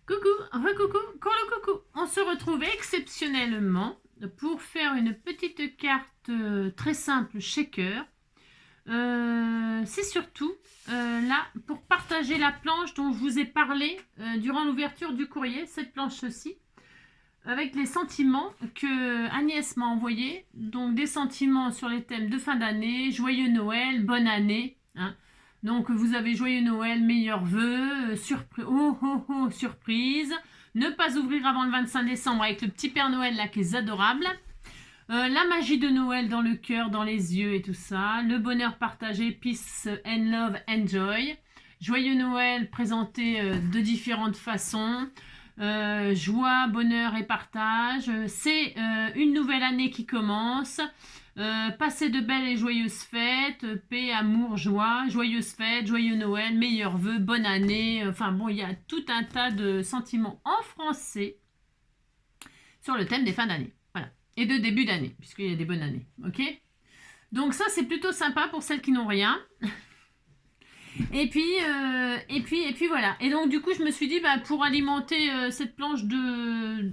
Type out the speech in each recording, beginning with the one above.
Coucou, recoucou, coucou. On se retrouve exceptionnellement pour faire une petite carte très simple shaker. C'est surtout là pour partager la planche dont je vous ai parlé durant l'ouverture du courrier, cette planche-ci, avec les sentiments que Agnès m'a envoyés. Donc des sentiments sur les thèmes de fin d'année, joyeux Noël, bonne année. Hein. Donc vous avez joyeux Noël, meilleurs vœux, surprise, ne pas ouvrir avant le 25 décembre avec le petit Père Noël là qui est adorable, la magie de Noël dans le cœur, dans les yeux et tout ça, le bonheur partagé, peace and love and joy, joyeux Noël présenté de différentes façons, joie, bonheur et partage, c'est une nouvelle année qui commence. Passez de belles et joyeuses fêtes, paix, amour, joie, joyeuses fêtes, joyeux Noël, meilleurs vœux, bonne année. Enfin bon, il y a tout un tas de sentiments en français sur le thème des fins d'année. Voilà. Et de début d'année, puisqu'il y a des bonnes années. Ok. Donc ça, c'est plutôt sympa pour celles qui n'ont rien. Et puis voilà. Et donc du coup, je me suis dit, bah, pour alimenter cette planche de...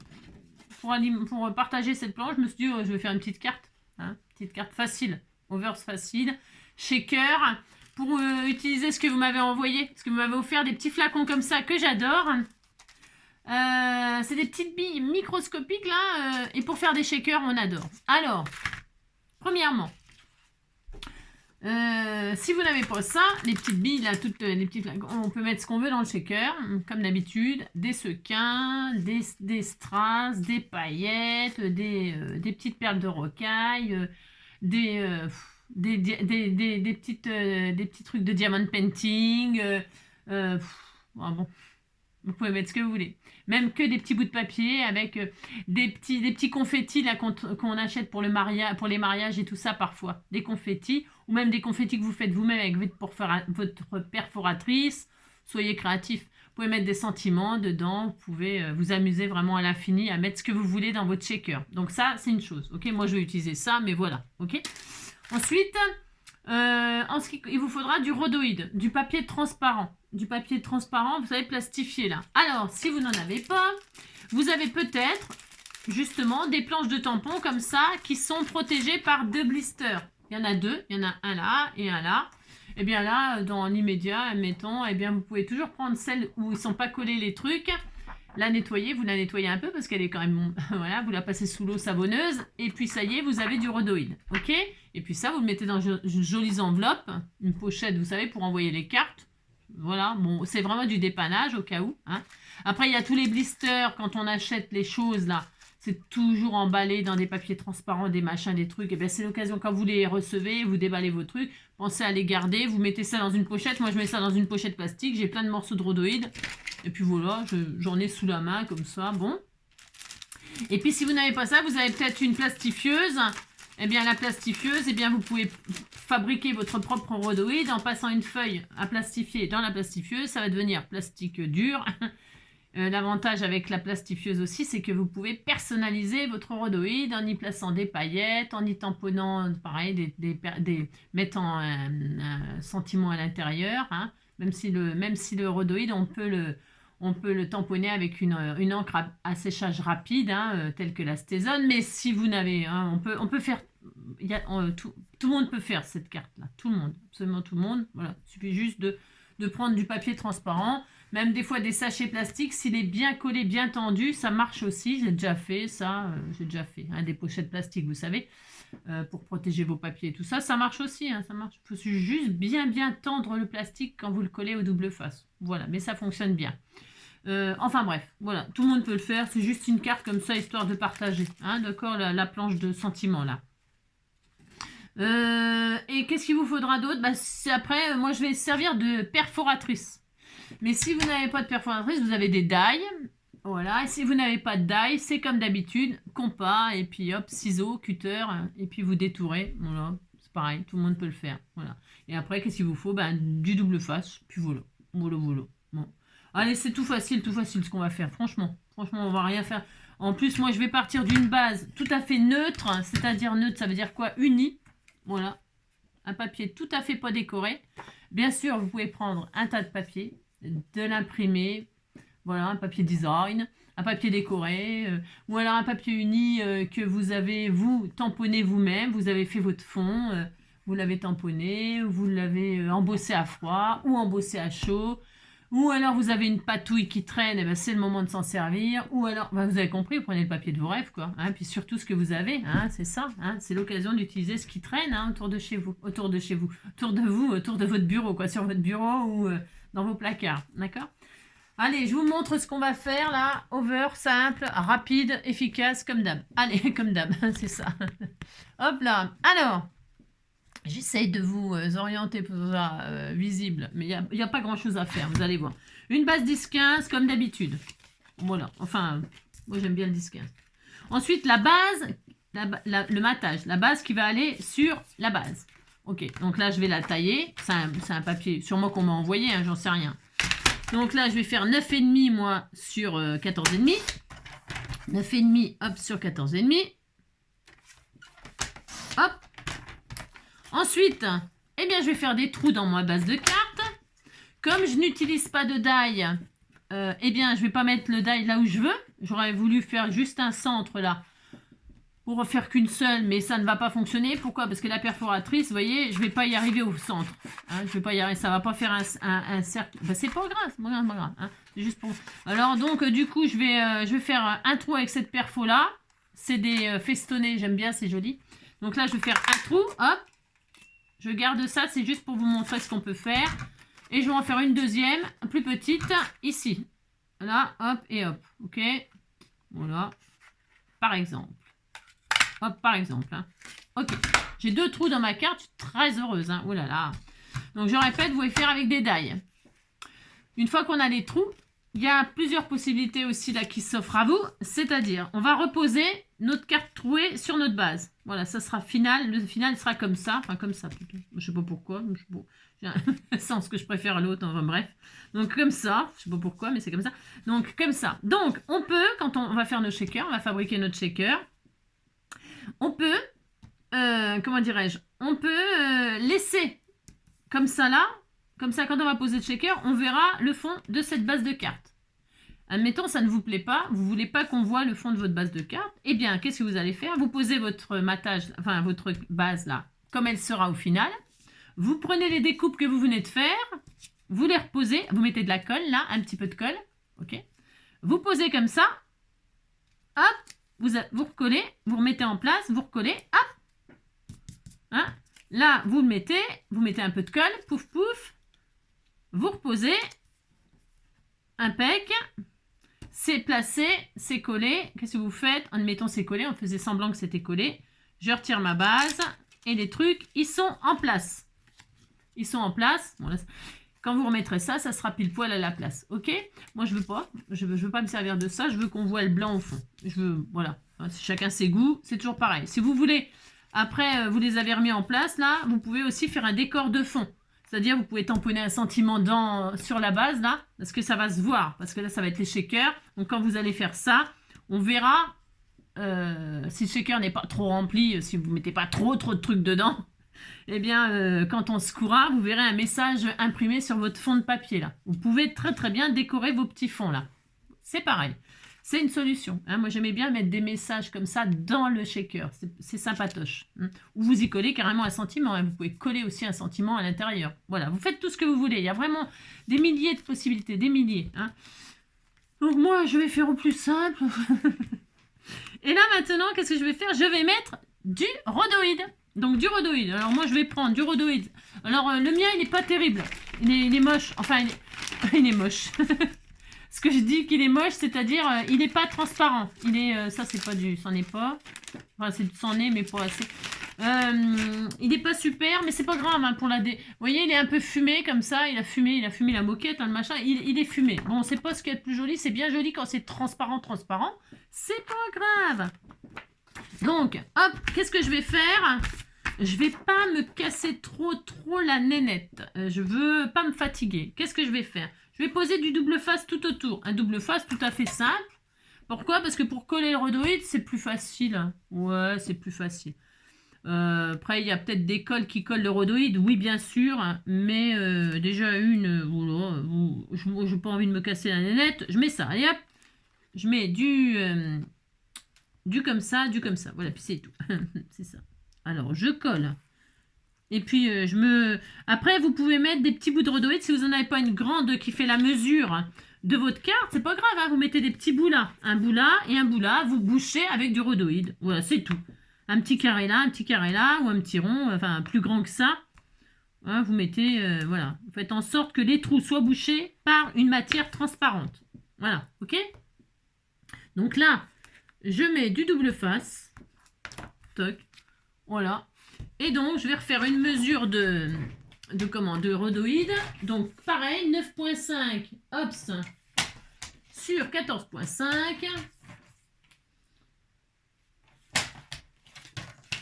Pour partager cette planche, je me suis dit, je vais faire une petite carte. Hein, petite carte facile, overs facile, shaker, pour utiliser ce que vous m'avez envoyé, parce que vous m'avez offert des petits flacons comme ça que j'adore. C'est des petites billes microscopiques là, et pour faire des shakers, on adore. Alors, premièrement, si vous n'avez pas ça, les petites billes là, toutes les petits flacons, on peut mettre ce qu'on veut dans le shaker, comme d'habitude, des sequins, des strass, des paillettes, des petites perles de rocaille, des petits trucs de diamond painting. Bon, vous pouvez mettre ce que vous voulez. Même que des petits bouts de papier avec des petits confettis là qu'on achète pour les mariages et tout ça parfois. Des confettis ou même des confettis que vous faites vous-même avec votre perforatrice. Soyez créatifs. Vous pouvez mettre des sentiments dedans. Vous pouvez vous amuser vraiment à l'infini à mettre ce que vous voulez dans votre shaker. Donc ça, c'est une chose. Ok, moi je vais utiliser ça, mais voilà. Ok. Ensuite, il vous faudra du rhodoïde, du papier transparent. Du papier transparent, vous savez, plastifié là. Alors, si vous n'en avez pas, vous avez peut-être justement des planches de tampons comme ça qui sont protégées par 2 blisters. Il y en a 2, il y en a un là et un là. Et bien là, dans l'immédiat, admettons, eh bien vous pouvez toujours prendre celle où ils ne sont pas collés les trucs, la nettoyer, vous la nettoyez un peu parce qu'elle est quand même, voilà, vous la passez sous l'eau savonneuse et puis ça y est, vous avez du rhodoïde, ok? Et puis ça, vous le mettez dans une jolie enveloppe, une pochette, vous savez, pour envoyer les cartes. Voilà, bon, c'est vraiment du dépannage au cas où. Hein. Après, il y a tous les blisters quand on achète les choses là. C'est toujours emballé dans des papiers transparents, des machins, des trucs. Et bien, c'est l'occasion quand vous les recevez, vous déballez vos trucs. Pensez à les garder. Vous mettez ça dans une pochette. Moi, je mets ça dans une pochette plastique. J'ai plein de morceaux de rhodoïde. Et puis voilà, j'en ai sous la main comme ça. Bon. Et puis, si vous n'avez pas ça, vous avez peut-être une plastifieuse. Eh bien, la plastifieuse, eh bien, vous pouvez fabriquer votre propre rhodoïde en passant une feuille à plastifier dans la plastifieuse. Ça va devenir plastique dur. L'avantage avec la plastifieuse aussi, c'est que vous pouvez personnaliser votre rhodoïde en y plaçant des paillettes, en y tamponnant, pareil, mettant un sentiment à l'intérieur. Hein. Même si le rhodoïde, on peut le tamponner avec une encre à séchage rapide, hein, telle que la Stézone. Mais si vous n'avez... Hein, on peut faire... tout le monde peut faire cette carte-là. Tout le monde. Absolument tout le monde. Voilà. Il suffit juste de prendre du papier transparent. Même des fois des sachets plastiques. S'il est bien collé, bien tendu, ça marche aussi. J'ai déjà fait ça. J'ai déjà fait. Hein, des pochettes plastiques, vous savez. Pour protéger vos papiers et tout ça. Ça marche aussi. Hein, ça marche. Il faut juste bien tendre le plastique quand vous le collez au double face. Voilà. Mais ça fonctionne bien. Enfin bref, voilà, tout le monde peut le faire, c'est juste une carte comme ça, histoire de partager, hein, d'accord, la planche de sentiments là. Et qu'est-ce qu'il vous faudra d'autre? Bah, après, moi je vais servir de perforatrice. Mais si vous n'avez pas de perforatrice, vous avez des die, voilà, et si vous n'avez pas de die, c'est comme d'habitude, compas, et puis hop, ciseaux, cutter, et puis vous détourez, voilà, c'est pareil, tout le monde peut le faire, voilà. Et après, qu'est-ce qu'il vous faut? Ben, du double face, puis voilà, voilà. Bon. Allez, c'est tout facile ce qu'on va faire. Franchement, on va rien faire. En plus, moi, je vais partir d'une base tout à fait neutre. C'est-à-dire neutre, ça veut dire quoi? Uni. Voilà. Un papier tout à fait pas décoré. Bien sûr, vous pouvez prendre un tas de papier, de l'imprimer. Voilà, un papier design, un papier décoré, ou alors un papier uni que vous avez, vous, tamponné vous-même, vous avez fait votre fond, vous l'avez tamponné, vous l'avez embossé à froid, ou embossé à chaud, ou alors vous avez une patouille qui traîne, et ben c'est le moment de s'en servir, ou alors, ben vous avez compris, vous prenez le papier de vos rêves, quoi, hein, puis surtout ce que vous avez, hein, c'est ça, hein, c'est l'occasion d'utiliser ce qui traîne hein, autour de chez vous, autour de chez vous, autour de vous, autour de votre bureau, quoi, sur votre bureau ou dans vos placards, d'accord? Allez, je vous montre ce qu'on va faire là, over, simple, rapide, efficace, comme d'hab. Allez, comme d'hab, c'est ça. Hop là, alors... J'essaye de vous orienter pour ça visible, mais il n'y a pas grand chose à faire, vous allez voir. Une base 10-15 comme d'habitude. Voilà, enfin, moi j'aime bien le 10-15. Ensuite, la base, le matage, la base qui va aller sur la base. Ok, donc là je vais la tailler, c'est un papier sûrement qu'on m'a envoyé, hein, j'en sais rien. Donc là je vais faire 9,5 moi sur 14,5. 9,5 hop sur 14,5. Hop. Ensuite, eh bien, je vais faire des trous dans ma base de cartes. Comme je n'utilise pas de die, eh bien, je ne vais pas mettre le die là où je veux. J'aurais voulu faire juste un centre là pour faire qu'une seule, mais ça ne va pas fonctionner. Pourquoi? Parce que la perforatrice, vous voyez, je ne vais pas y arriver au centre. Hein, je vais pas y arriver, ça ne va pas faire un cercle. Ben, c'est pas grave, c'est pas grave. Hein, c'est juste pour... Alors, donc, du coup, je vais faire un trou avec cette perfo là. C'est des festonnés, j'aime bien, c'est joli. Donc là, je vais faire un trou, hop. Je garde ça, c'est juste pour vous montrer ce qu'on peut faire. Et je vais en faire une deuxième, plus petite, ici. Là, hop et hop. Ok. Voilà. Par exemple. Hop, par exemple. Hein. Ok. J'ai 2 trous dans ma carte. Je suis très heureuse. Hein. Oh là là. Donc, je répète, vous pouvez faire avec des die. Une fois qu'on a les trous, il y a plusieurs possibilités aussi là qui s'offrent à vous. C'est-à-dire, on va reposer notre carte trouée sur notre base. Voilà, ça sera final. Le final sera comme ça. Enfin, comme ça plutôt. Je sais pas pourquoi. J'ai un sens que je préfère l'autre. Enfin, bref. Donc, comme ça. Je sais pas pourquoi, mais c'est comme ça. Donc, comme ça. Donc, on peut, quand on va faire nos shakers, on va fabriquer notre shaker. On peut, comment dirais-je, on peut laisser comme ça là. Comme ça, quand on va poser le shaker, on verra le fond de cette base de cartes. Admettons, ça ne vous plaît pas, vous ne voulez pas qu'on voit le fond de votre base de cartes. Eh bien, qu'est-ce que vous allez faire? Vous posez votre matage, enfin votre base là, comme elle sera au final. Vous prenez les découpes que vous venez de faire, vous les reposez, vous mettez de la colle là, un petit peu de colle, ok? Vous posez comme ça, hop, vous recollez, vous remettez en place, vous recollez, hop, hein? Là, vous mettez un peu de colle, pouf pouf. Vous reposez, impec, c'est placé, c'est collé. Qu'est-ce que vous faites? Admettons c'est collé, on faisait semblant que c'était collé. Je retire ma base et les trucs, ils sont en place. Ils sont en place. Bon, là, quand vous remettrez ça, ça sera pile poil à la place. Ok? Moi, je veux pas. Je veux pas me servir de ça. Je veux qu'on voit le blanc au fond. Je veux, voilà. Chacun ses goûts. C'est toujours pareil. Si vous voulez, après, vous les avez remis en place, là, vous pouvez aussi faire un décor de fond. C'est-à-dire, vous pouvez tamponner un sentiment sur la base, là, parce que ça va se voir. Parce que là, ça va être les shakers. Donc, quand vous allez faire ça, on verra si le shaker n'est pas trop rempli, si vous ne mettez pas trop de trucs dedans, eh bien, quand on se courra, vous verrez un message imprimé sur votre fond de papier, là. Vous pouvez très, très bien décorer vos petits fonds, là. C'est pareil. C'est une solution. Hein. Moi, j'aimais bien mettre des messages comme ça dans le shaker. C'est sympatoche. Hein. Ou vous y collez carrément un sentiment. Hein. Vous pouvez coller aussi un sentiment à l'intérieur. Voilà, vous faites tout ce que vous voulez. Il y a vraiment des milliers de possibilités, des milliers. Hein. Donc moi, je vais faire au plus simple. Et là, maintenant, qu'est-ce que je vais faire? Je vais mettre du rhodoïde. Donc du rhodoïde. Alors moi, je vais prendre du rhodoïde. Alors le mien, il n'est pas terrible. Il est moche. Enfin, il est moche. Ce que je dis qu'il est moche, c'est-à-dire il n'est pas transparent. Il est, ça c'est pas du, c'en est pas. Enfin c'est c'en est, mais pas assez. Il n'est pas super, mais c'est pas grave hein, pour la Vous voyez, il est un peu fumé comme ça. Il a fumé la moquette, hein, le machin. Il est fumé. Bon, c'est pas ce qu'il y a de plus joli. C'est bien joli quand c'est transparent. C'est pas grave. Donc, hop, qu'est-ce que je vais faire? Je vais pas me casser trop la nénette. Je veux pas me fatiguer. Qu'est-ce que je vais faire? Je vais poser du double face tout autour. Un double face tout à fait simple. Pourquoi? Parce que pour coller le rhodoïde, c'est plus facile. Ouais, c'est plus facile. Après, il y a peut-être des cols qui collent le rhodoïde, oui, bien sûr, mais déjà une, voilà, je n'ai pas envie de me casser la nénette, je mets ça, allez hop, je mets du comme ça, voilà, puis c'est tout, c'est ça. Alors, je colle, et puis Après, vous pouvez mettre des petits bouts de rhodoïde, si vous n'en avez pas une grande qui fait la mesure de votre carte, c'est pas grave, hein, vous mettez des petits bouts là, un bout là et un bout là, vous bouchez avec du rhodoïde, voilà, c'est tout. Un petit carré là, ou un petit rond, enfin plus grand que ça. Hein, vous mettez, voilà. Vous faites en sorte que les trous soient bouchés par une matière transparente. Voilà, ok? Donc là, je mets du double face. Toc. Voilà. Et donc, je vais refaire une mesure de rhodoïde. Donc, pareil, 9.5 ops sur 14.5.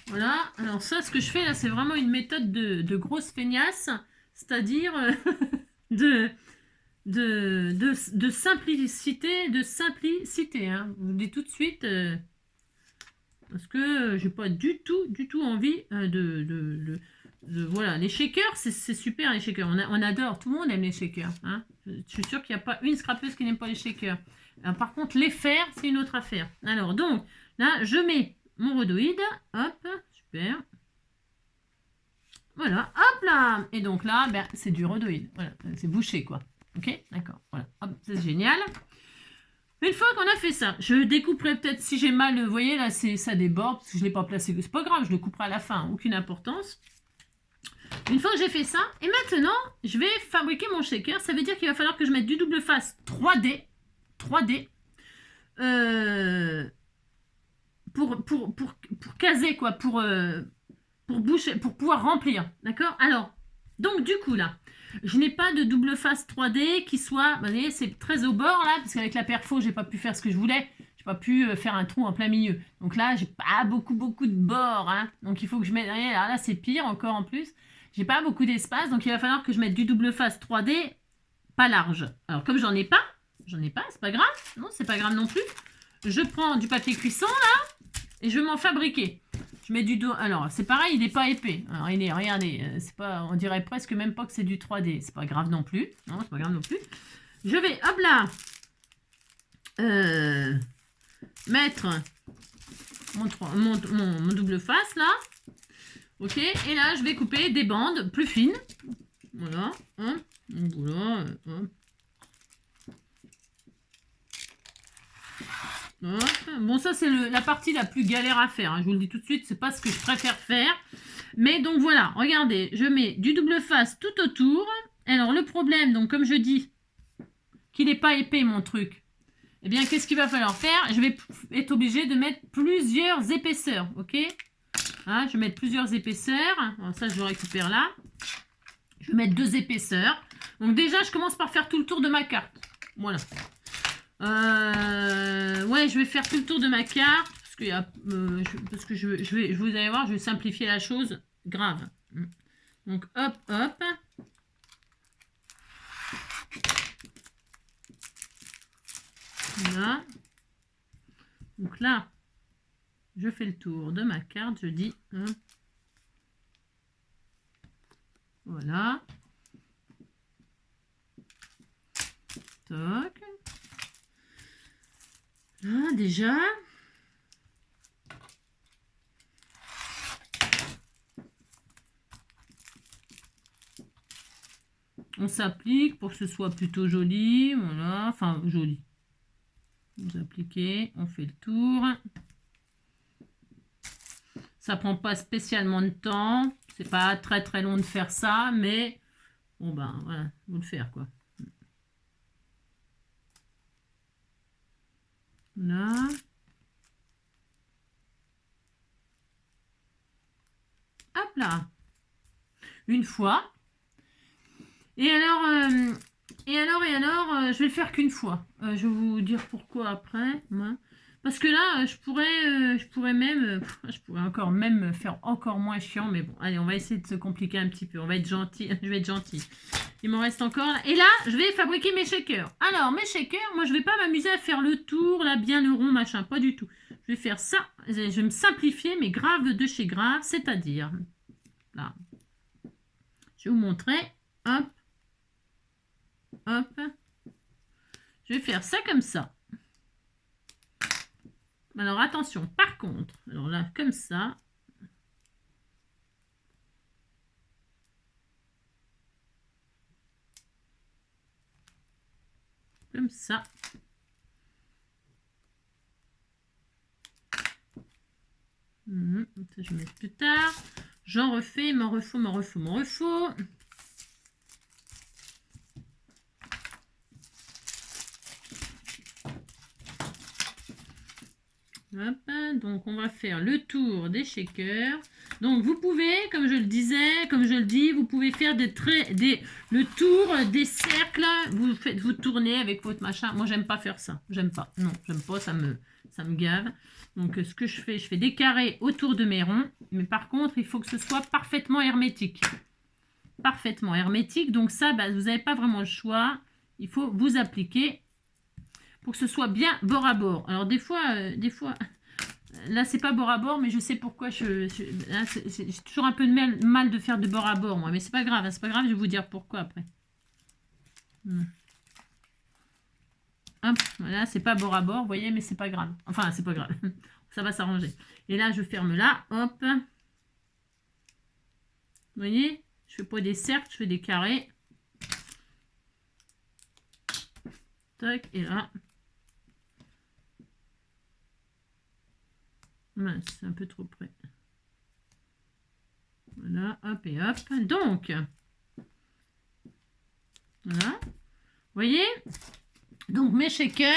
Voilà, alors ça, ce que je fais là, c'est vraiment une méthode de grosse feignasse, c'est-à-dire de simplicité, hein. Je vous le dis tout de suite, parce que j'ai pas du tout envie voilà, les shakers, c'est super les shakers, on adore, tout le monde aime les shakers, hein. Je suis sûre qu'il n'y a pas une scrapeuse qui n'aime pas les shakers. Alors, par contre, les faire, c'est une autre affaire. Alors, donc, là, je mets mon rhodoïde, hop, super. Voilà, hop là. Et donc là, ben, c'est du rhodoïde. Voilà, c'est bouché, quoi. Ok, d'accord. Voilà, hop, c'est génial. Une fois qu'on a fait ça, je découperai peut-être si j'ai mal, vous voyez, là, ça déborde, parce que je ne l'ai pas placé. C'est pas grave, je le couperai à la fin, aucune importance. Une fois que j'ai fait ça, et maintenant, je vais fabriquer mon shaker. Ça veut dire qu'il va falloir que je mette du double face 3D. 3D. Pour caser, quoi, pour boucher, pour pouvoir remplir, d'accord? Alors, donc du coup là, je n'ai pas de double face 3D qui soit, vous voyez, c'est très au bord là, parce qu'avec la perfo, j'ai pas pu faire ce que je voulais, j'ai pas pu faire un trou en plein milieu. Donc là, j'ai pas beaucoup de bords, hein, donc il faut que je mette, alors là c'est pire encore en plus, j'ai pas beaucoup d'espace, donc il va falloir que je mette du double face 3D pas large. Alors comme j'en ai pas, c'est pas grave, non, c'est pas grave non plus. Je prends du papier cuisson là et je vais m'en fabriquer. Je mets du dos. Alors c'est pareil, il n'est pas épais. Alors il est, regardez, c'est pas, on dirait presque même pas que c'est du 3D. C'est pas grave non plus. Non, c'est pas grave non plus. Je vais, hop là, mettre mon double face là. Ok, et là je vais couper des bandes plus fines. Voilà. Hein, voilà. Hein. Bon, ça c'est la partie la plus galère à faire, hein. Je vous le dis tout de suite, c'est pas ce que je préfère faire. Mais donc voilà, regardez, je mets du double face tout autour. Alors le problème, donc comme je dis, qu'il n'est pas épais mon truc, eh bien qu'est-ce qu'il va falloir faire? Je vais être obligée de mettre plusieurs épaisseurs, ok? Hein, je vais mettre plusieurs épaisseurs. Alors ça je le récupère là. Je vais mettre 2 épaisseurs. Donc déjà je commence par faire tout le tour de ma carte. Voilà. Ouais, je vais faire tout le tour de ma carte parce que vous allez voir, je vais simplifier la chose grave. Donc hop, hop. Voilà. Donc là, je fais le tour de ma carte, je dis voilà. Toc. Là, déjà. On s'applique pour que ce soit plutôt joli. Voilà, enfin joli. Vous appliquez, on fait le tour. Ça prend pas spécialement de temps. C'est pas très long de faire ça, mais bon ben voilà, faut le faire quoi. Là. Hop là. Une fois. Et alors, je vais le faire qu'une fois. Je vais vous dire pourquoi après. Hein. Parce que là, je pourrais encore même faire encore moins chiant. Mais bon, allez, on va essayer de se compliquer un petit peu. On va être gentil. Je vais être gentil. Il m'en reste encore. Et là, je vais fabriquer mes shakers. Alors, mes shakers, moi, je vais pas m'amuser à faire le tour, là, bien le rond, machin. Pas du tout. je vais faire ça. Je vais me simplifier, mais grave de chez grave, c'est-à-dire, là, je vais vous montrer, hop, hop, je vais faire ça comme ça. Alors, attention, par contre, alors là, comme ça, comme ça. Ça, je vais mettre plus tard. J'en refais, m'en refaux, m'en refaux, m'en refaux. Hop, donc on va faire le tour des shakers. Donc vous pouvez, comme je le disais, comme je le dis, vous pouvez faire le tour des cercles. Vous tournez avec votre machin. Moi j'aime pas faire ça. J'aime pas. Non, j'aime pas. Ça me gave. Donc ce que je fais des carrés autour de mes ronds. Mais par contre, il faut que ce soit parfaitement hermétique. Parfaitement hermétique. Donc ça, bah, vous n'avez pas vraiment le choix. Il faut vous appliquer pour que ce soit bien bord à bord. Alors des fois, là c'est pas bord à bord, mais je sais pourquoi j'ai toujours un peu de mal de faire de bord à bord, moi. Mais c'est pas grave, hein, c'est pas grave, je vais vous dire pourquoi après. Hop, voilà, c'est pas bord à bord, vous voyez, mais c'est pas grave. Enfin, c'est pas grave, ça va s'arranger. Et là, je ferme là, hop. Vous voyez, je fais pas des cercles, je fais des carrés. Tac, et là. C'est un peu trop près. Voilà, hop et hop. Donc, voilà. Vous voyez? Donc, mes shakers,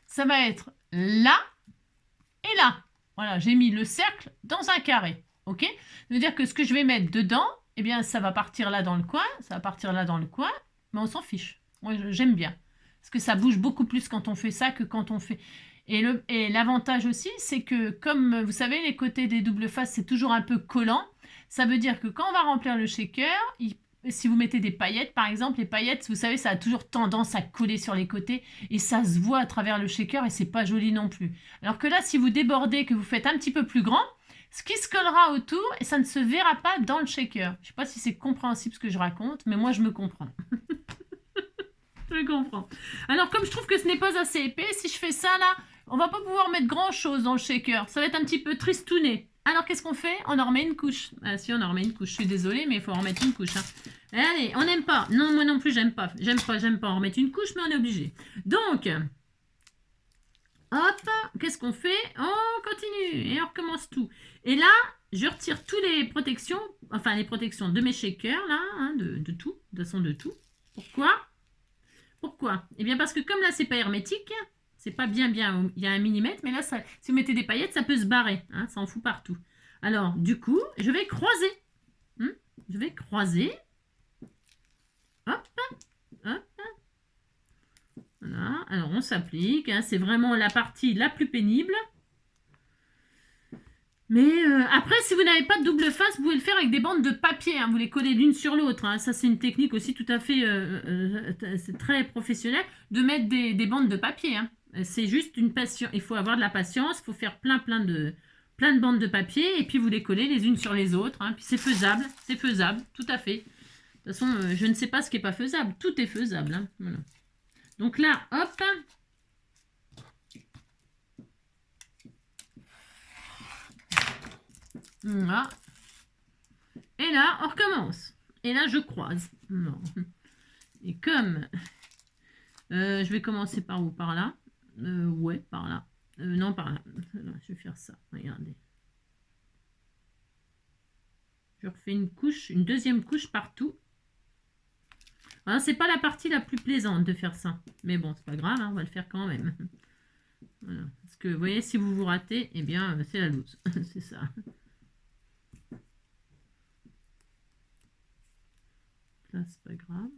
ça va être là et là. Voilà, j'ai mis le cercle dans un carré. OK? Ça veut dire que ce que je vais mettre dedans, eh bien, ça va partir là dans le coin. Ça va partir là dans le coin. Mais on s'en fiche. Moi, j'aime bien. Parce que ça bouge beaucoup plus quand on fait ça que quand on fait... Et l'avantage aussi, c'est que comme vous savez, les côtés des doubles faces, c'est toujours un peu collant. Ça veut dire que quand on va remplir le shaker, si vous mettez des paillettes, par exemple, les paillettes, vous savez, ça a toujours tendance à coller sur les côtés et ça se voit à travers le shaker et c'est pas joli non plus. Alors que là, si vous débordez, que vous faites un petit peu plus grand, ce qui se collera autour et ça ne se verra pas dans le shaker. Je sais pas si c'est compréhensible ce que je raconte, mais moi, je me comprends. Je comprends. Alors, comme je trouve que ce n'est pas assez épais, si je fais ça là, on va pas pouvoir mettre grand chose dans le shaker. Ça va être un petit peu tristouné. Alors, qu'est-ce qu'on fait? On en remet une couche. Ah si, on en remet une couche. Je suis désolée, mais il faut en remettre une couche. Hein. Allez, on n'aime pas. Non, moi non plus, j'aime pas. J'aime pas en remettre une couche, mais on est obligé. Donc, hop, qu'est-ce qu'on fait? On continue et on recommence tout. Et là, je retire toutes les protections, enfin les protections de mes shakers, là, hein, de tout, de façon de tout. Pourquoi? Eh bien parce que comme là c'est pas hermétique, c'est pas bien, il y a un millimètre, mais là ça, si vous mettez des paillettes, ça peut se barrer, hein, ça en fout partout. Alors du coup, je vais croiser. Je vais croiser. Hop, hop. Voilà, alors on s'applique, hein, c'est vraiment la partie la plus pénible. Mais après, si vous n'avez pas de double face, vous pouvez le faire avec des bandes de papier. Hein, vous les collez l'une sur l'autre. Hein. Ça, c'est une technique aussi tout à fait c'est très professionnel de mettre des bandes de papier. Hein. C'est juste une patience. Il faut avoir de la patience. Il faut faire plein de bandes de papier et puis vous les collez les unes sur les autres. Hein. Puis c'est faisable, tout à fait. De toute façon, je ne sais pas ce qui n'est pas faisable. Tout est faisable. Hein. Voilà. Donc là, hop. Voilà. Et là, on recommence. Et là, je croise. Non. Et comme... je vais commencer par où? Par là. Ouais, par là. Non, par là. Alors, je vais faire ça. Regardez. Je refais une couche, une deuxième couche partout. Alors, c'est pas la partie la plus plaisante de faire ça. Mais bon, c'est pas grave, hein, on va le faire quand même. Voilà. Parce que, vous voyez, si vous vous ratez, eh bien, c'est la loose. C'est ça. Là, c'est pas grave.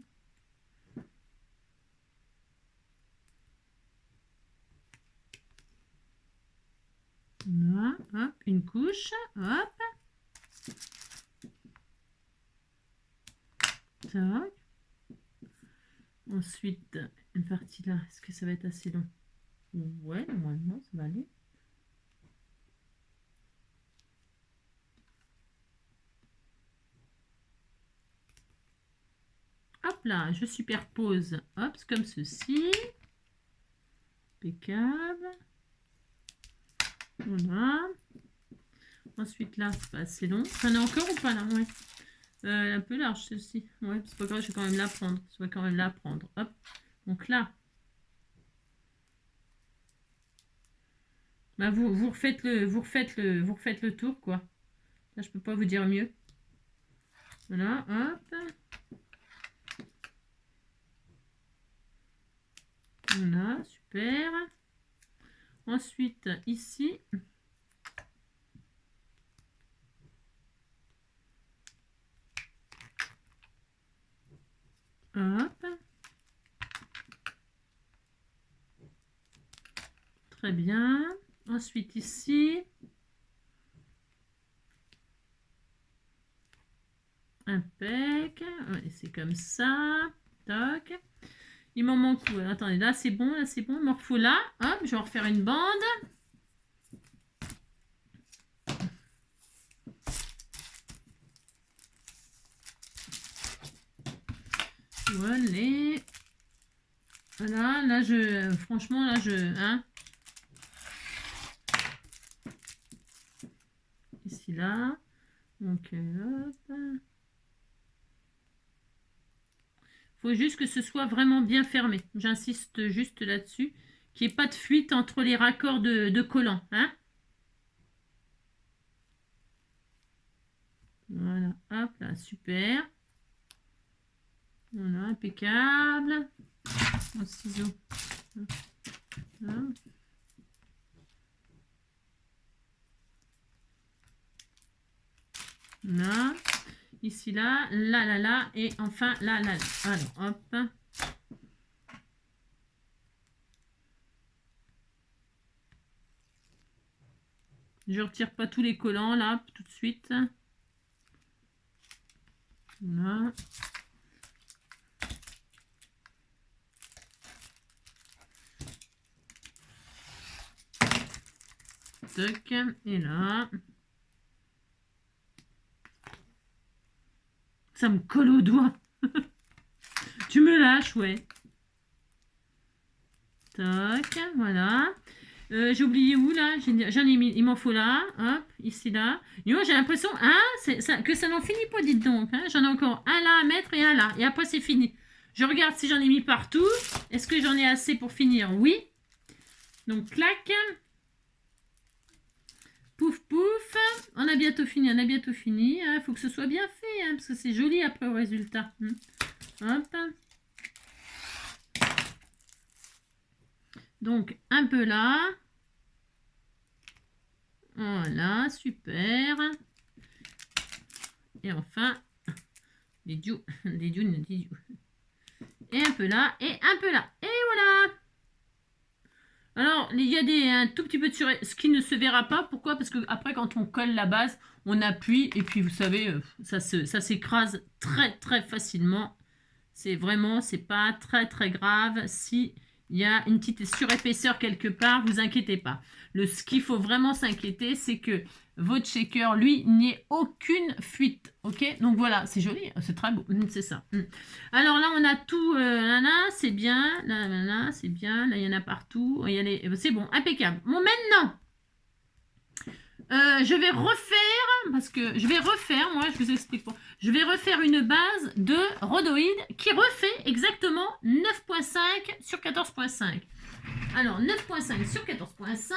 Là, hop, une couche, hop. Tac. Ensuite, une partie là, est-ce que ça va être assez long? Ouais, normalement, ça va aller. hop là, je superpose, hop, comme ceci. Impeccable. Voilà. Ensuite là, c'est pas assez long. J'en ai encore ou pas là? Ouais. Un peu large celle-ci. Ouais, c'est pas grave, je vais quand même la prendre. Je vais quand même la prendre. Hop. Donc là. Bah vous refaites le tour, quoi. Là, je peux pas vous dire mieux. Voilà, hop. Voilà, super. Ensuite, ici. Hop. Très bien. Ensuite, ici. Impec. Ouais, c'est comme ça. Toc. Il m'en manque où? Attendez, là c'est bon, là c'est bon. Il m'en faut là. Hop, je vais en refaire une bande. Voilà. Voilà, là franchement, là hein. Ici, là. Donc, hop. Faut juste que ce soit vraiment bien fermé. J'insiste juste là-dessus. Qu'il n'y ait pas de fuite entre les raccords de collants, hein. Voilà, hop là, super. Voilà, impeccable. Un ciseau. Voilà. Là, ici, là, là, et enfin, là. Alors, hop. Je retire pas tous les collants, là, tout de suite. Voilà. Toc, et là. Ça me colle au doigt. Tu me lâches, ouais. Toc, voilà. J'ai oublié où là? J'en ai mis. Il m'en faut là. Hop, ici là. Yo, j'ai l'impression que ça n'en finit pas, dites donc. Hein. J'en ai encore un là à mettre et un là. Et après, c'est fini. Je regarde si j'en ai mis partout. Est-ce que j'en ai assez pour finir? Oui. Donc, clac. Pouf, pouf. On a bientôt fini. Il faut que ce soit bien fait. Hein, parce que c'est joli après au résultat. Hop. Donc, un peu là. Voilà, super. Et enfin, des dieux. Et un peu là, et un peu là. Et voilà. Alors, il y a un tout petit peu de ce qui ne se verra pas. Pourquoi? Parce que après, quand on colle la base, on appuie. Et puis, vous savez, ça s'écrase très, très facilement. C'est pas très, très grave. Si il y a une petite surépaisseur quelque part, vous inquiétez pas. Ce qu'il faut vraiment s'inquiéter, c'est que votre shaker, lui, n'y ait aucune fuite. Ok? Donc voilà, c'est joli, c'est très beau, c'est ça. Alors là, on a tout, là, c'est bien, là, c'est bien, là, il y en a partout. C'est bon, impeccable. Bon, maintenant, je vais refaire, moi, je vous explique pas. Je vais refaire une base de rhodoïde qui refait exactement 9.5 sur 14.5. Alors, 9.5 sur 14.5.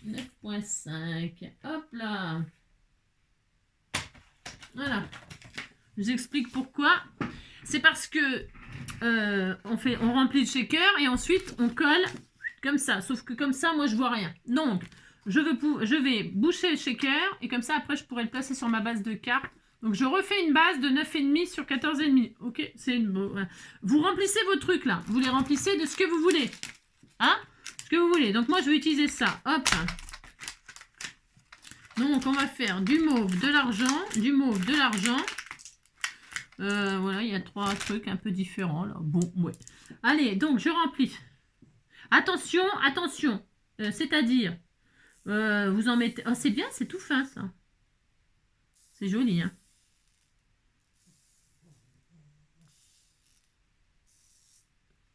9.5. Hop là. Voilà. Je vous explique pourquoi. C'est parce que on remplit le shaker et ensuite on colle comme ça. Sauf que comme ça, moi, je vois rien. Donc, je vais boucher le shaker et comme ça, après, je pourrai le placer sur ma base de carte. Donc, je refais une base de 9,5 sur 14,5. Ok, vous remplissez vos trucs là. Vous les remplissez de ce que vous voulez. Hein? Ce que vous voulez. Donc, moi, je vais utiliser ça. Hop. Donc, on va faire du mauve, de l'argent, du mauve, de l'argent. Voilà, il y a 3 trucs un peu différents là. Bon, ouais. Allez, donc, je remplis. Attention, attention. C'est-à-dire, vous en mettez... Oh, c'est bien, c'est tout fin, ça. C'est joli, hein.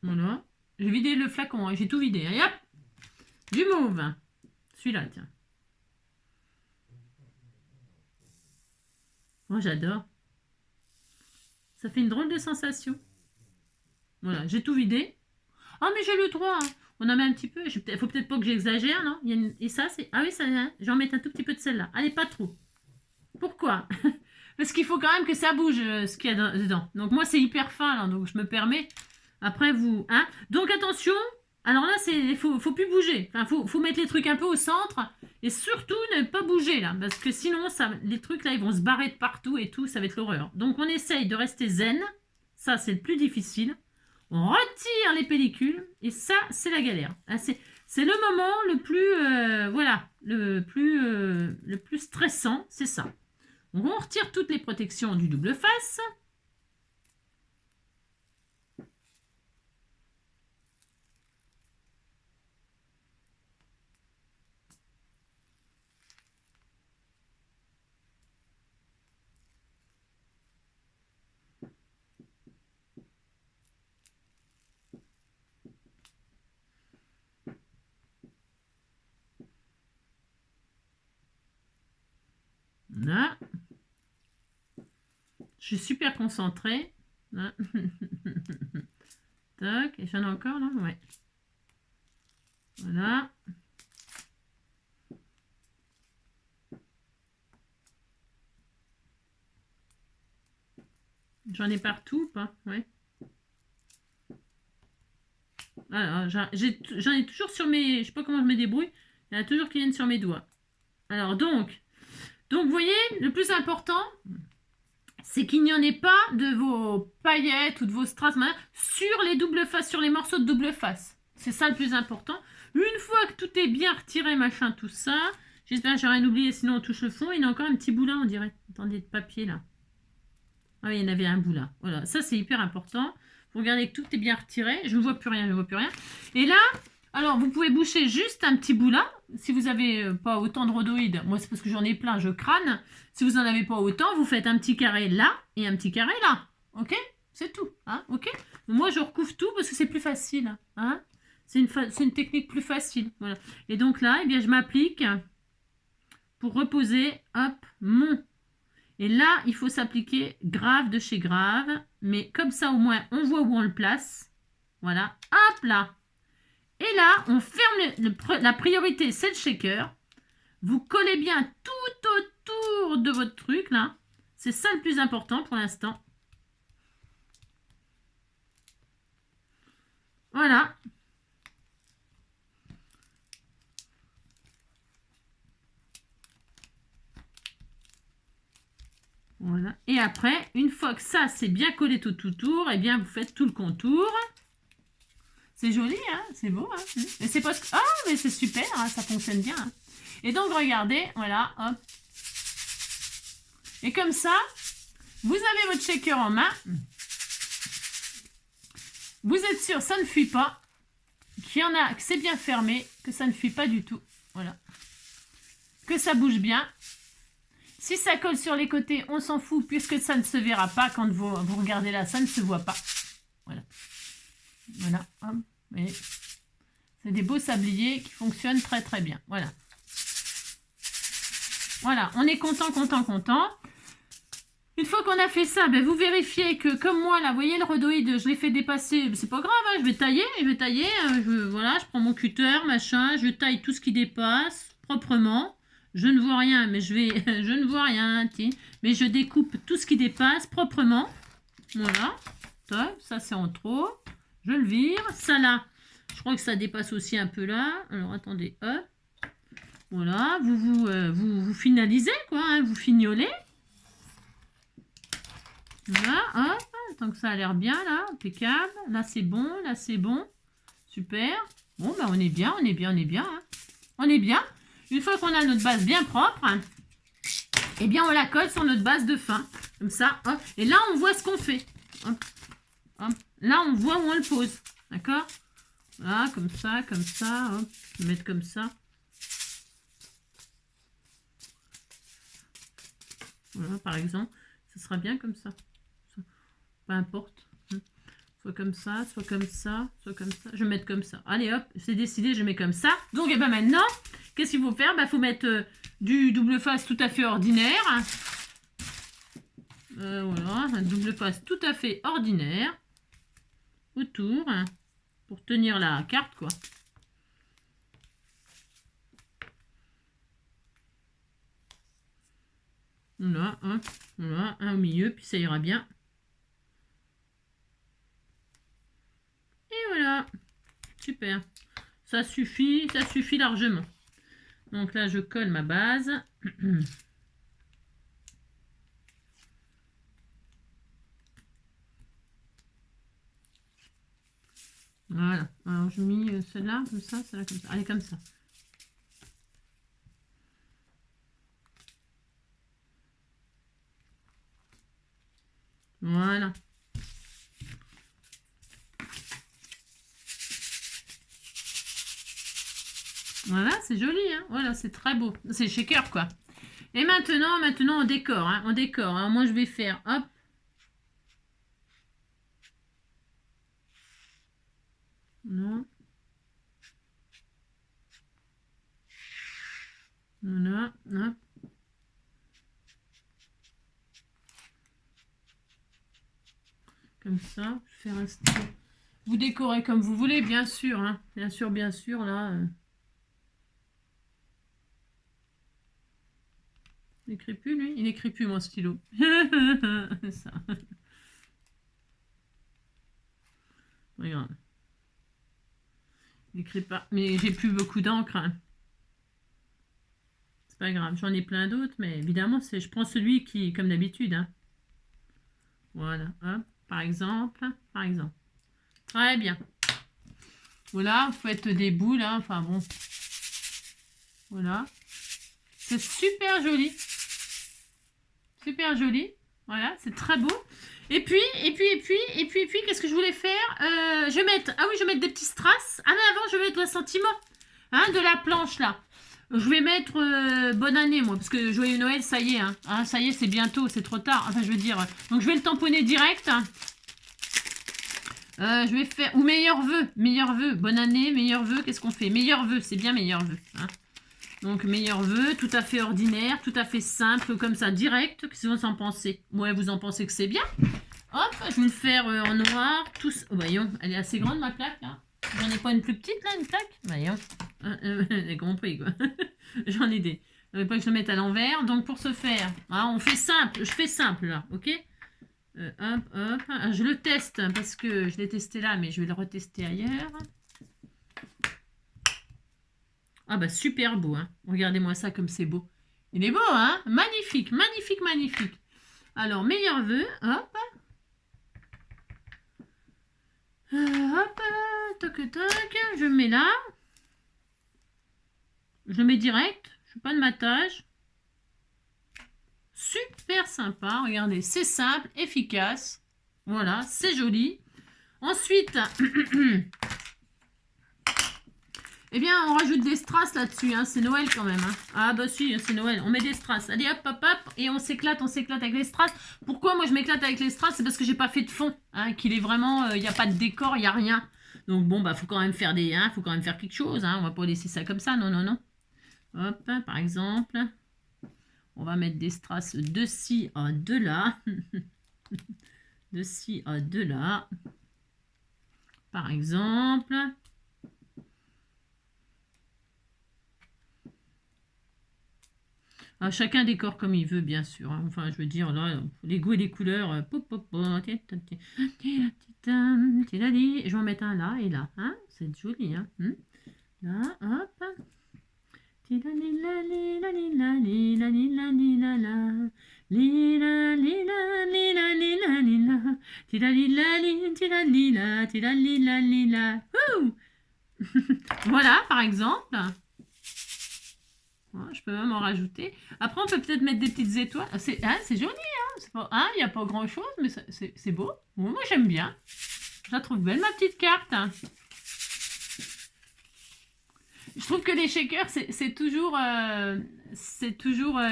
Voilà. J'ai vidé le flacon, hein. J'ai tout vidé. Et hop, du mauve. Celui-là, tiens. Moi, j'adore. Ça fait une drôle de sensation. Voilà, j'ai tout vidé. Ah, mais j'ai le droit, hein. On en met un petit peu. Il faut peut-être pas que j'exagère, non? Et ça, c'est... Ah oui, ça, hein, j'en mets un tout petit peu de celle-là. Allez, pas trop. Pourquoi? Parce qu'il faut quand même que ça bouge, ce qu'il y a dedans. Donc moi, c'est hyper fin, là, donc je me permets. Après, vous... Hein. Donc attention. Alors là, faut plus bouger. Enfin, faut mettre les trucs un peu au centre. Et surtout, ne pas bouger, là. Parce que sinon, les trucs, là, ils vont se barrer de partout et tout. Ça va être l'horreur. Donc on essaye de rester zen. Ça, c'est le plus difficile. On retire les pellicules. Et ça, c'est la galère. Hein, c'est le moment le plus... voilà. Le plus stressant, c'est ça. On retire toutes les protections du double face. Là. Je suis super concentrée. Là. Tac. Et j'en ai encore là? Ouais. Voilà. J'en ai partout ou pas? Ouais. Alors, j'en ai toujours sur mes... Je sais pas comment je me débrouille. Il y en a toujours qui viennent sur mes doigts. Alors, donc vous voyez, le plus important, c'est qu'il n'y en ait pas de vos paillettes ou de vos strass sur les doubles faces, sur les morceaux de double face. C'est ça le plus important. Une fois que tout est bien retiré, machin, tout ça, j'espère que j'ai rien oublié, sinon on touche le fond. Il y a encore un petit bout là, on dirait. Attendez, de papier là. Ah oui, il y en avait un bout là. Voilà, ça c'est hyper important. Vous regardez que tout est bien retiré. Je ne vois plus rien, je ne vois plus rien. Et là, alors vous pouvez boucher juste un petit bout là. Si vous n'avez pas autant de rhodoïdes, moi c'est parce que j'en ai plein, je crâne. Si vous n'en avez pas autant, vous faites un petit carré là et un petit carré là. Ok? C'est tout. Hein? Ok? Moi je recouvre tout parce que c'est plus facile. Hein? C'est une technique plus facile. Voilà. Et donc là, eh bien, je m'applique pour reposer, hop, mon. Et là, il faut s'appliquer grave de chez grave. Mais comme ça, au moins, on voit où on le place. Voilà. Hop là. Et là, on ferme la priorité, c'est le shaker. Vous collez bien tout autour de votre truc, là. C'est ça le plus important pour l'instant. Voilà. Voilà. Et après, une fois que ça, c'est bien collé tout autour, eh bien, vous faites tout le contour. C'est joli, hein? C'est beau, hein? Mais c'est pas... Ah, mais c'est super, hein? Ça fonctionne bien. Hein? Et donc, regardez, voilà, hop. Et comme ça, vous avez votre shaker en main. Vous êtes sûr, ça ne fuit pas. Qu'il y en a, que c'est bien fermé, que ça ne fuit pas du tout. Voilà. Que ça bouge bien. Si ça colle sur les côtés, on s'en fout, puisque ça ne se verra pas. Quand vous regardez là, ça ne se voit pas. Voilà. Voilà. C'est des beaux sabliers qui fonctionnent très très bien. Voilà. Voilà, on est content, content, content. Une fois qu'on a fait ça, ben vous vérifiez que, comme moi, là, vous voyez le rhodoïde, je l'ai fait dépasser. C'est pas grave, hein, je vais tailler. Voilà, je prends mon cutter, machin, je taille tout ce qui dépasse proprement. Je ne vois rien, mais je ne vois rien, tiens. Mais je découpe tout ce qui dépasse proprement. Voilà. Top, ça c'est en trop. Je le vire. Ça là, je crois que ça dépasse aussi un peu là. Alors attendez, hop. Voilà, vous finalisez quoi, hein, vous fignolez. Là, hop, tant que ça a l'air bien là, impeccable. Là c'est bon, là c'est bon. Super. Bon, ben on est bien, on est bien, on est bien. Hein. On est bien. Une fois qu'on a notre base bien propre, hein, eh bien on la colle sur notre base de fin. Comme ça, hop. Et là on voit ce qu'on fait. Hop, hop. Là on voit où on le pose. D'accord? Voilà, comme ça, hop. Je vais mettre comme ça. Voilà, par exemple. Ce sera bien comme ça. Peu importe. soit comme ça, soit comme ça, soit comme ça. Je vais mettre comme ça. Allez hop, c'est décidé, je mets comme ça. Donc et ben maintenant, qu'est-ce qu'il faut faire? Il faut mettre du double face tout à fait ordinaire. Voilà, un double face tout à fait ordinaire. Autour, pour tenir la carte, quoi. Voilà, voilà, un au milieu, puis ça ira bien. Et voilà, super. Ça suffit largement. Donc là, je colle ma base. Voilà. Alors, je mets celle-là, comme ça, celle-là, comme ça. Allez, comme ça. Voilà. Voilà, c'est joli, hein. Voilà, c'est très beau. C'est shaker, quoi. Et maintenant, on décore, hein. On décore. Alors, moi, je vais faire, hop. Non. Voilà, hop. Comme ça, je fais rester. Vous décorez comme vous voulez, bien sûr, hein. Bien sûr, là. Il n'écrit plus, lui. Il n'écrit plus, mon stylo. Ça. Regarde. Il n'écrit pas. Mais j'ai plus beaucoup d'encre, hein. C'est pas grave. J'en ai plein d'autres, mais évidemment, je prends celui qui, comme d'habitude, hein. Voilà, hop. Par exemple. Très bien. Voilà, vous faites des boules, hein. Enfin bon. Voilà. C'est super joli. Super joli. Voilà, c'est très beau. Et puis, qu'est-ce que je voulais faire? Je vais mettre, je vais mettre des petits strass. Ah, mais avant, je vais mettre l'assentiment, hein, de la planche, là. Je vais mettre bonne année, moi, parce que joyeux Noël, ça y est, hein. Ça y est, c'est bientôt, c'est trop tard. Enfin, je veux dire, donc je vais le tamponner direct. Hein. Je vais faire, ou meilleur vœu, bonne année, meilleur vœu, qu'est-ce qu'on fait? Meilleur vœu, c'est bien meilleur vœu, hein. Donc, meilleur vœu, tout à fait ordinaire, tout à fait simple, comme ça, direct. Qu'est-ce que vous en pensez? Ouais, vous en pensez que c'est bien? Hop, je vais le faire en noir. Tous. Oh, voyons, elle est assez grande, ma plaque, là. J'en ai pas une plus petite, là, une plaque? Voyons. J'ai compris, quoi. J'en ai des. Il ne pas que je le mette à l'envers. Donc, pour ce faire, hein, on fait simple. Je fais simple, là, ok? Hop, hop. Je le teste, parce que je l'ai testé là, mais je vais le retester ailleurs. Ah bah super beau, hein. Regardez-moi ça comme c'est beau. Il est beau, hein. Magnifique, magnifique, magnifique. Alors, meilleur vœu, hop. Hop, toc, toc, je le mets là. Je le mets direct, je fais pas de matage. Super sympa, regardez, c'est simple, efficace. Voilà, c'est joli. Ensuite... Eh bien, on rajoute des strass là-dessus, hein. C'est Noël quand même. Hein. Ah bah si, c'est Noël. On met des strass. Allez, hop, hop, hop. Et on s'éclate avec les strass. Pourquoi moi je m'éclate avec les strass? C'est parce que j'ai pas fait de fond. Hein, qu'il est vraiment... Il n'y a pas de décor, il n'y a rien. Donc bon, bah faut quand même faire des... Hein, faut quand même faire quelque chose. Hein. On va pas laisser ça comme ça. Non, non, non. Hop, par exemple. On va mettre des strass de ci à de là. De ci à de là. Par exemple... Ah, chacun décore comme il veut, bien sûr. Hein. Enfin, je veux dire, là, les goûts et les couleurs. Je vais en mettre un là et là. Hein. C'est joli. Hein. Là, hop. Voilà, par exemple. Je peux même en rajouter. Après, on peut peut-être mettre des petites étoiles. C'est joli, hein. Il n'y a pas grand-chose, mais c'est beau. Moi, j'aime bien. Je la trouve belle, ma petite carte. Hein. Je trouve que les shakers, c'est toujours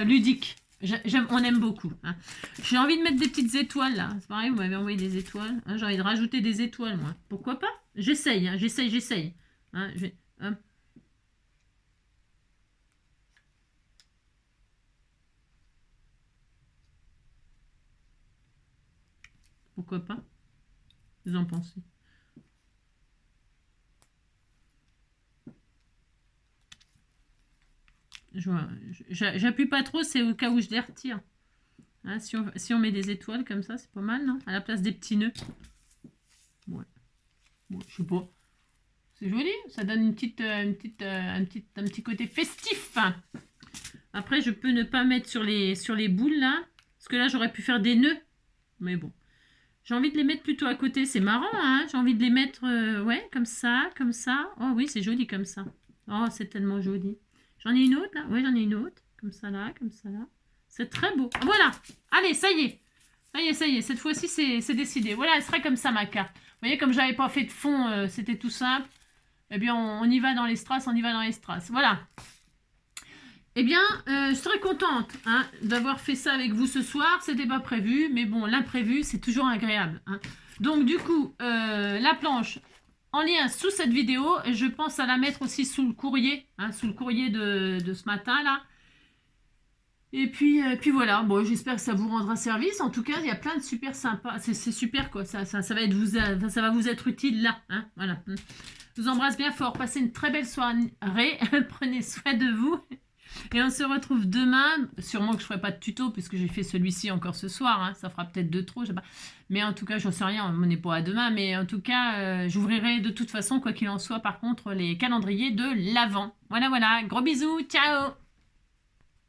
ludique. On aime beaucoup. Hein. J'ai envie de mettre des petites étoiles là. C'est pareil, vous m'avez envoyé des étoiles. Hein, j'ai envie de rajouter des étoiles, moi. Pourquoi pas? J'essaye, hein, j'essaye. Hein, hop. Pourquoi pas? Vous en pensez? J'appuie pas trop, c'est au cas où je les retire. Hein, si on met des étoiles comme ça, c'est pas mal, non? À la place des petits nœuds. Ouais. Bon, je sais pas. C'est joli, ça donne un petit côté festif. Après, je peux ne pas mettre sur les boules là, parce que là, j'aurais pu faire des nœuds. Mais bon, j'ai envie de les mettre plutôt à côté. C'est marrant, hein? J'ai envie de les mettre, ouais, comme ça, comme ça. Oh oui, c'est joli comme ça. Oh, c'est tellement joli. J'en ai une autre là. Oui, j'en ai une autre. Comme ça là, comme ça là. C'est très beau. Voilà. Allez, ça y est. Ça y est. Cette fois-ci, c'est décidé. Voilà, elle serait comme ça ma carte. Vous voyez, comme j'avais pas fait de fond, c'était tout simple. Eh bien, on y va dans les strass, Voilà. Eh bien, je serais contente hein, d'avoir fait ça avec vous ce soir. C'était pas prévu, mais bon, l'imprévu, c'est toujours agréable. Hein. Donc, du coup, la planche en lien sous cette vidéo. Je pense à la mettre aussi sous le courrier, hein, de ce matin, là. Et puis voilà, bon, j'espère que ça vous rendra service. En tout cas, il y a plein de super sympas. C'est super, quoi. Ça va vous être utile, là. Hein, voilà. Je vous embrasse bien fort. Passez une très belle soirée. Prenez soin de vous. Et on se retrouve demain. Sûrement que je ne ferai pas de tuto puisque j'ai fait celui-ci encore ce soir. Hein. Ça fera peut-être 2 trop, je sais pas. Mais en tout cas, j'en sais rien. On n'est pas à demain. Mais en tout cas, j'ouvrirai de toute façon, quoi qu'il en soit, par contre, les calendriers de l'Avent. Voilà, voilà. Gros bisous. Ciao.